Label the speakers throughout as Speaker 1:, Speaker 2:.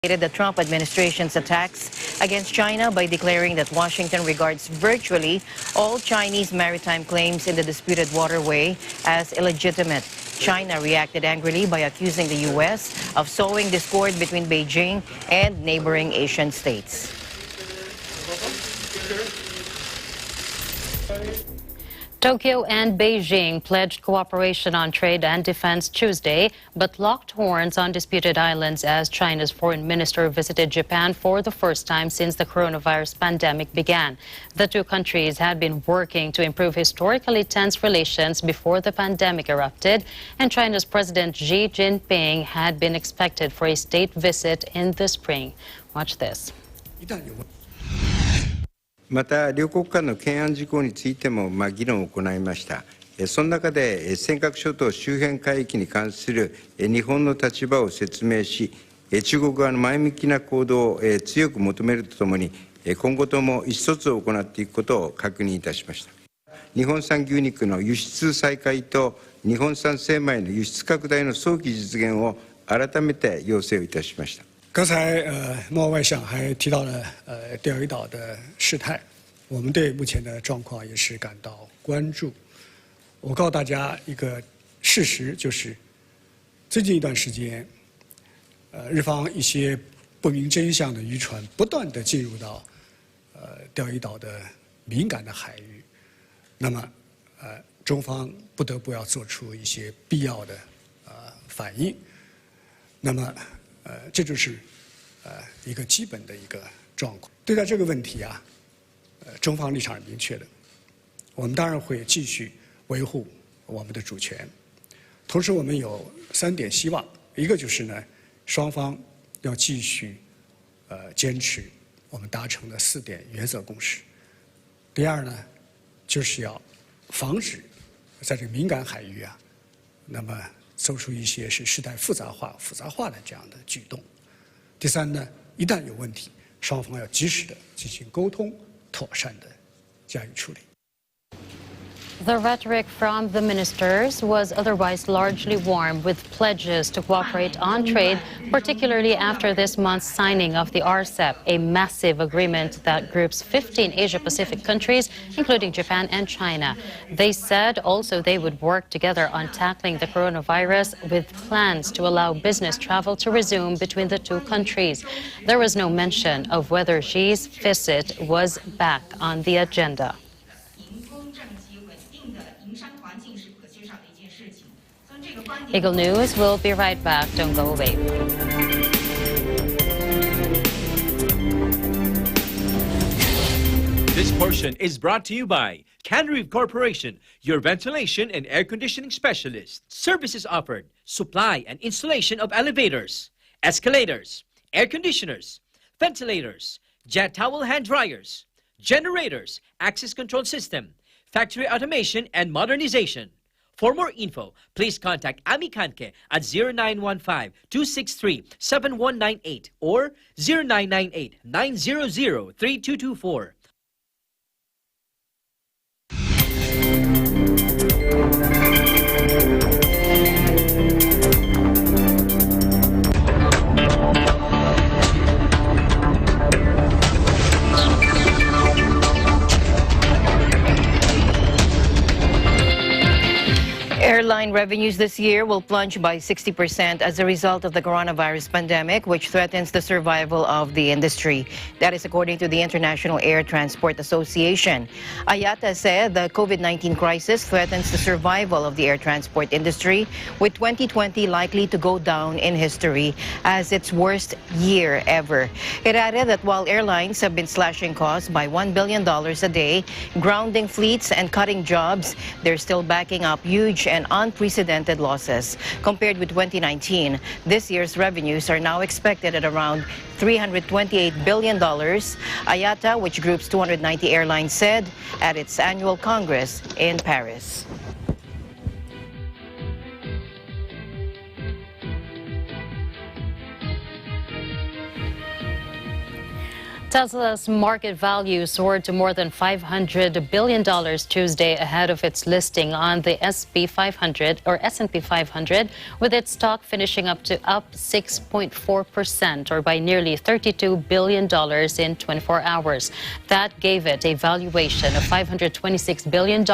Speaker 1: The Trump administration's attacks against China by declaring that Washington regards virtually all Chinese maritime claims in the disputed waterway as illegitimate. China reacted angrily by accusing the U.S. of sowing discord between Beijing and neighboring Asian states.
Speaker 2: Tokyo and Beijing pledged cooperation on trade and defense Tuesday, but locked horns on disputed islands as China's foreign minister visited Japan for the first time since the coronavirus pandemic began. The two countries had been working to improve historically tense relations before the pandemic erupted, and China's President Xi Jinping had been expected for a state visit in the spring. Watch this.
Speaker 3: また両国間の懸案事項についても議論を行いました。その中で尖閣諸島周辺海域に関する日本の立場を説明し、中国側の前向きな行動を強く求めるとともに、今後とも意思疎通を行っていくことを確認いたしました。日本産牛肉の輸出再開と日本産精米の輸出拡大の早期実現を改めて要請をいたしました。
Speaker 4: 刚才贸外相还提到了钓鱼岛的事态，我们对目前的状况也是感到关注。我告诉大家一个事实，就是最近一段时间，日方一些不明真相的渔船不断地进入到钓鱼岛的敏感的海域，那么中方不得不要做出一些必要的反应。那么这就是一个基本的一个状况。对待这个问题啊，中方立场是明确的，我们当然会继续维护我们的主权。同时，我们有3点希望，一个就是呢，双方要继续坚持我们达成的4点原则共识。第二呢，就是要防止在这个敏感海域啊，那么做出一些是事态复杂化的这样的举动。第三呢，一旦有问题，双方要及时的进行沟通，妥善的加以处理。
Speaker 2: The rhetoric from the ministers was otherwise largely warm, with pledges to cooperate on trade, particularly after this month's signing of the RCEP, a massive agreement that groups 15 Asia-Pacific countries, including Japan and China. They said also they would work together on tackling the coronavirus, with plans to allow business travel to resume between the two countries. There was no mention of whether Xi's visit was back on the agenda. Eagle News will be right back. Don't go away.
Speaker 5: This portion is brought to you by Canreef Corporation, your ventilation and air conditioning specialist. Services offered: supply and installation of elevators, escalators, air conditioners, ventilators, jet towel hand dryers, generators, access control system, factory automation and modernization. For more info, please contact Ami Kanke at 0915-263-7198 or 0998-900-3224.
Speaker 1: Airline revenues this year will plunge by 60% as a result of the coronavirus pandemic, which threatens the survival of the industry. That is according to the International Air Transport Association. IATA said the COVID-19 crisis threatens the survival of the air transport industry, with 2020 likely to go down in history as its worst year ever. It added that while airlines have been slashing costs by $1 billion a day, grounding fleets and cutting jobs, they're still backing up huge and unprecedented losses. Compared with 2019, this year's revenues are now expected at around $328 billion. IATA, which groups 290 airlines, said at its annual Congress in Paris.
Speaker 2: Tesla's market value soared to more than $500 billion Tuesday ahead of its listing on the S&P 500, with its stock finishing up 6.4%, or by nearly $32 billion in 24 hours. That gave it a valuation of $526 billion,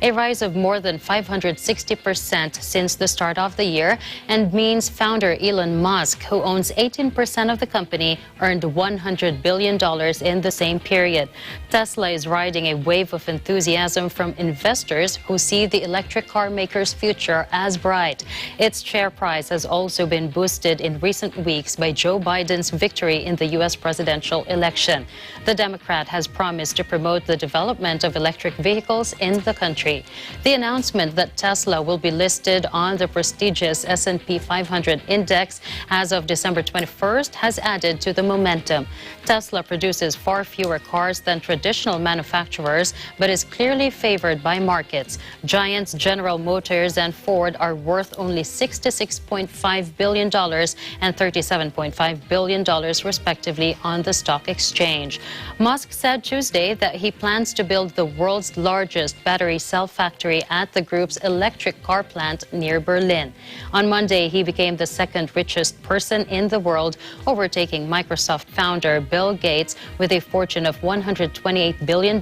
Speaker 2: a rise of more than 560% since the start of the year, and means founder Elon Musk, who owns 18% of the company, earned $100 billion in the same period. Tesla is riding a wave of enthusiasm from investors who see the electric car maker's future as bright. Its share price has also been boosted in recent weeks by Joe Biden's victory in the U.S. presidential election. The Democrat has promised to promote the development of electric vehicles in the country. The announcement that Tesla will be listed on the prestigious S&P 500 index as of December 21st has added to the momentum. Tesla produces far fewer cars than traditional manufacturers, but is clearly favored by markets. Giants General Motors and Ford are worth only $66.5 billion and $37.5 billion, respectively, on the stock exchange. Musk said Tuesday that he plans to build the world's largest battery cell factory at the group's electric car plant near Berlin. On Monday, he became the second richest person in the world, overtaking Microsoft founder Bill Gates with a fortune of $128 billion,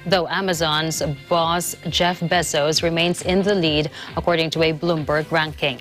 Speaker 2: though Amazon's boss Jeff Bezos remains in the lead, according to a Bloomberg ranking.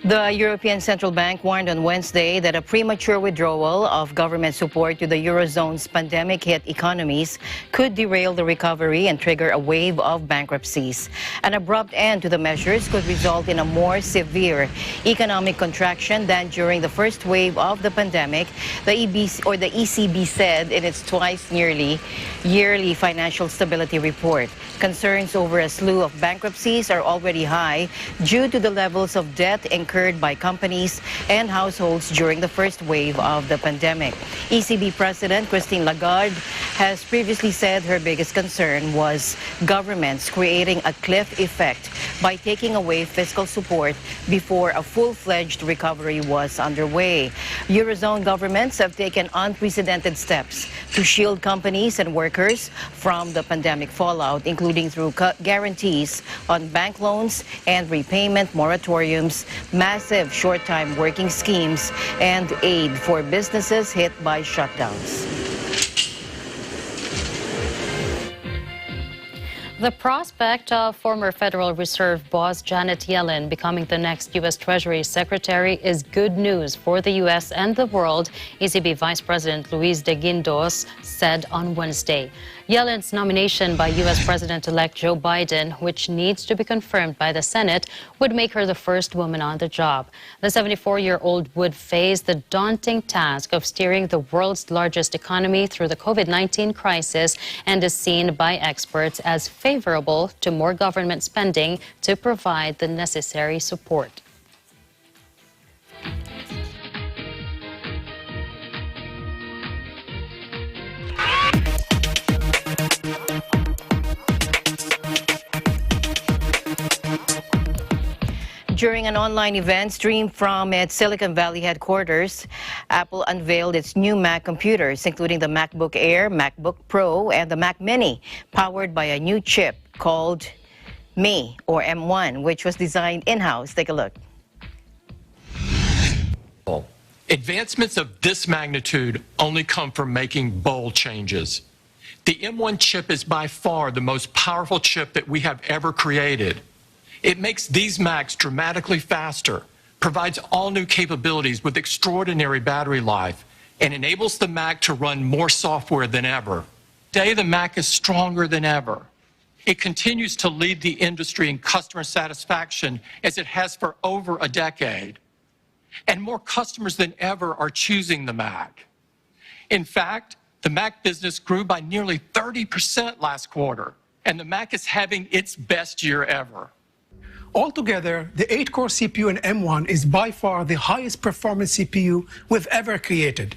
Speaker 1: The European Central Bank warned on Wednesday that a premature withdrawal of government support to the Eurozone's pandemic-hit economies could derail the recovery and trigger a wave of bankruptcies. An abrupt end to the measures could result in a more severe economic contraction than during the first wave of the pandemic, the ECB said in its twice-yearly financial stability report. Concerns over a slew of bankruptcies are already high due to the levels of debt incurred by companies and households during the first wave of the pandemic. ECB President Christine Lagarde has previously said her biggest concern was governments creating a cliff effect by taking away fiscal support before a full-fledged recovery was underway. Eurozone governments have taken unprecedented steps to shield companies and workers from the pandemic fallout, including through guarantees on bank loans and repayment moratoriums, massive short-time working schemes, and aid for businesses hit by shutdowns.
Speaker 2: The prospect of former Federal Reserve boss Janet Yellen becoming the next U.S. Treasury Secretary is good news for the U.S. and the world, ECB Vice President Luis de Guindos said on Wednesday. Yellen's nomination by U.S. President-elect Joe Biden, which needs to be confirmed by the Senate, would make her the first woman on the job. The 74-year-old would face the daunting task of steering the world's largest economy through the COVID-19 crisis and is seen by experts as favorable to more government spending to provide the necessary support.
Speaker 1: During an online event streamed from its Silicon Valley headquarters, Apple unveiled its new Mac computers, including the MacBook Air, MacBook Pro, and the Mac Mini, powered by a new chip called M1, which was designed in-house. Take a look.
Speaker 6: Advancements of this magnitude only come from making bold changes. The M1 chip is by far the most powerful chip that we have ever created. It makes these Macs dramatically faster, provides all new capabilities with extraordinary battery life, and enables the Mac to run more software than ever. Today, the Mac is stronger than ever. It continues to lead the industry in customer satisfaction as it has for over a decade. And more customers than ever are choosing the Mac. In fact, the Mac business grew by nearly 30% last quarter, and the Mac is having its best year ever.
Speaker 7: Altogether, the 8-core CPU in M1 is by far the highest performance CPU we've ever created.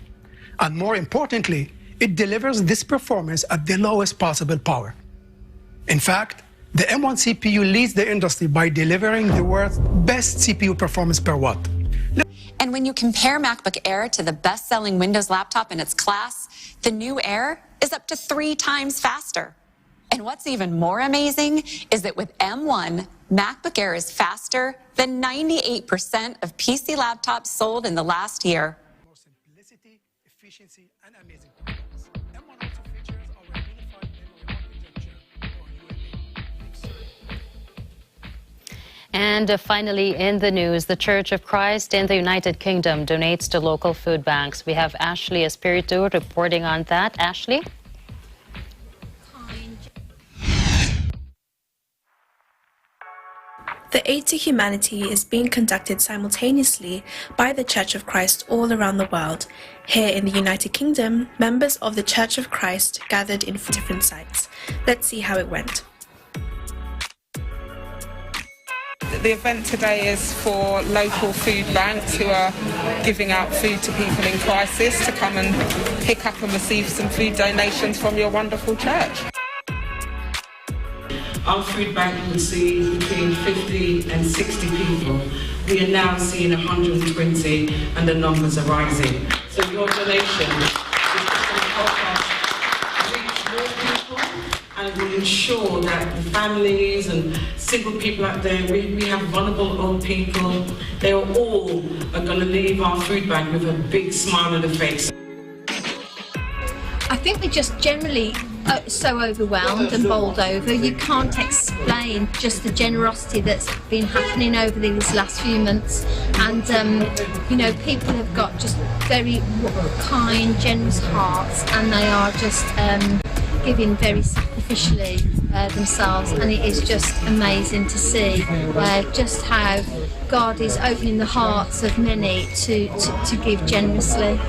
Speaker 7: And more importantly, it delivers this performance at the lowest possible power. In fact, the M1 CPU leads the industry by delivering the world's best CPU performance per watt.
Speaker 8: And when you compare MacBook Air to the best-selling Windows laptop in its class, the new Air is up to 3 times faster. And what's even more amazing is that with M1, MacBook Air is faster than 98% of PC laptops sold in the last year.
Speaker 7: More simplicity, efficiency, and amazing performance. M1 also features our unified memory architecture, or UMA.
Speaker 2: And finally, in the news, the Church of Christ in the United Kingdom donates to local food banks. We have Ashley Espiritu reporting on that. Ashley?
Speaker 9: The Aid to Humanity is being conducted simultaneously by the Church of Christ all around the world. Here in the United Kingdom, members of the Church of Christ gathered in different sites. Let's see how it went.
Speaker 10: The event today is for local food banks who are giving out food to people in crisis to come and pick up and receive some food donations from your wonderful church.
Speaker 11: Our food bank would see between 50 and 60 people. We are now seeing 120 and the numbers are rising. So your donation is going to help us reach more people and will ensure that the families and single people out there, we have vulnerable old people, they are all going to leave our food bank with a big smile on their face.
Speaker 12: I think we're just generally so overwhelmed and bowled over. You can't explain just the generosity that's been happening over these last few months. And, you know, people have got just very kind, generous hearts, and they are just giving very sacrificially themselves. And it is just amazing to see just how God is opening the hearts of many to give generously.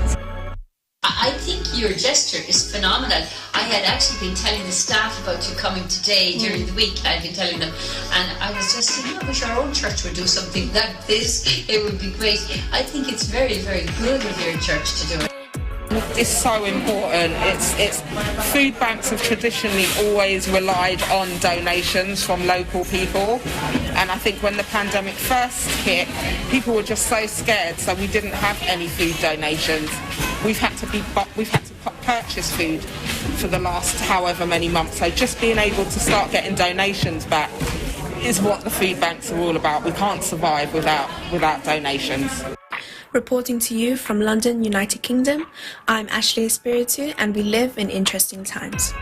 Speaker 13: I think your gesture is phenomenal. I had actually been telling the staff about you coming today during the week. I'd been telling them, and I was just saying, I wish our own church would do something like this. It would be great. I think it's very, very good of your church to do it.
Speaker 10: It's so important. It's food banks have traditionally always relied on donations from local people, and I think when the pandemic first hit, people were just so scared, so we didn't have any food donations. We've had to purchase food for the last however many months. So just being able to start getting donations back is what the food banks are all about. We can't survive without donations.
Speaker 9: Reporting to you from London, United Kingdom, I'm Ashley Espiritu, and we live in interesting times.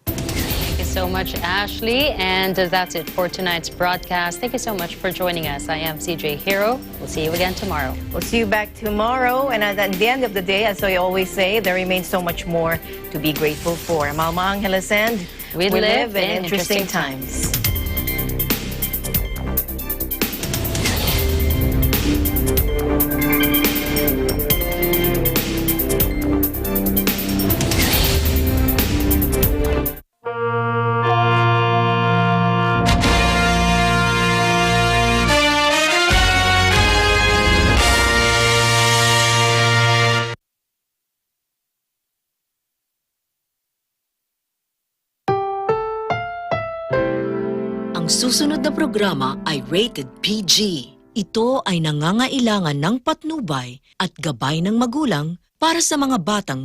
Speaker 2: Thank you so much, Ashley. And that's it for tonight's broadcast. Thank you so much for joining us. I am CJ Hero. We'll see you again tomorrow.
Speaker 1: We'll see you back tomorrow. And at the end of the day, as I always say, there remains so much more to be grateful for. I'm Alma Angeles, and
Speaker 2: we live in
Speaker 1: interesting times.
Speaker 14: Ang susunod na programa ay rated PG. Ito ay nangangailangan ng patnubay at gabay ng magulang para sa mga batang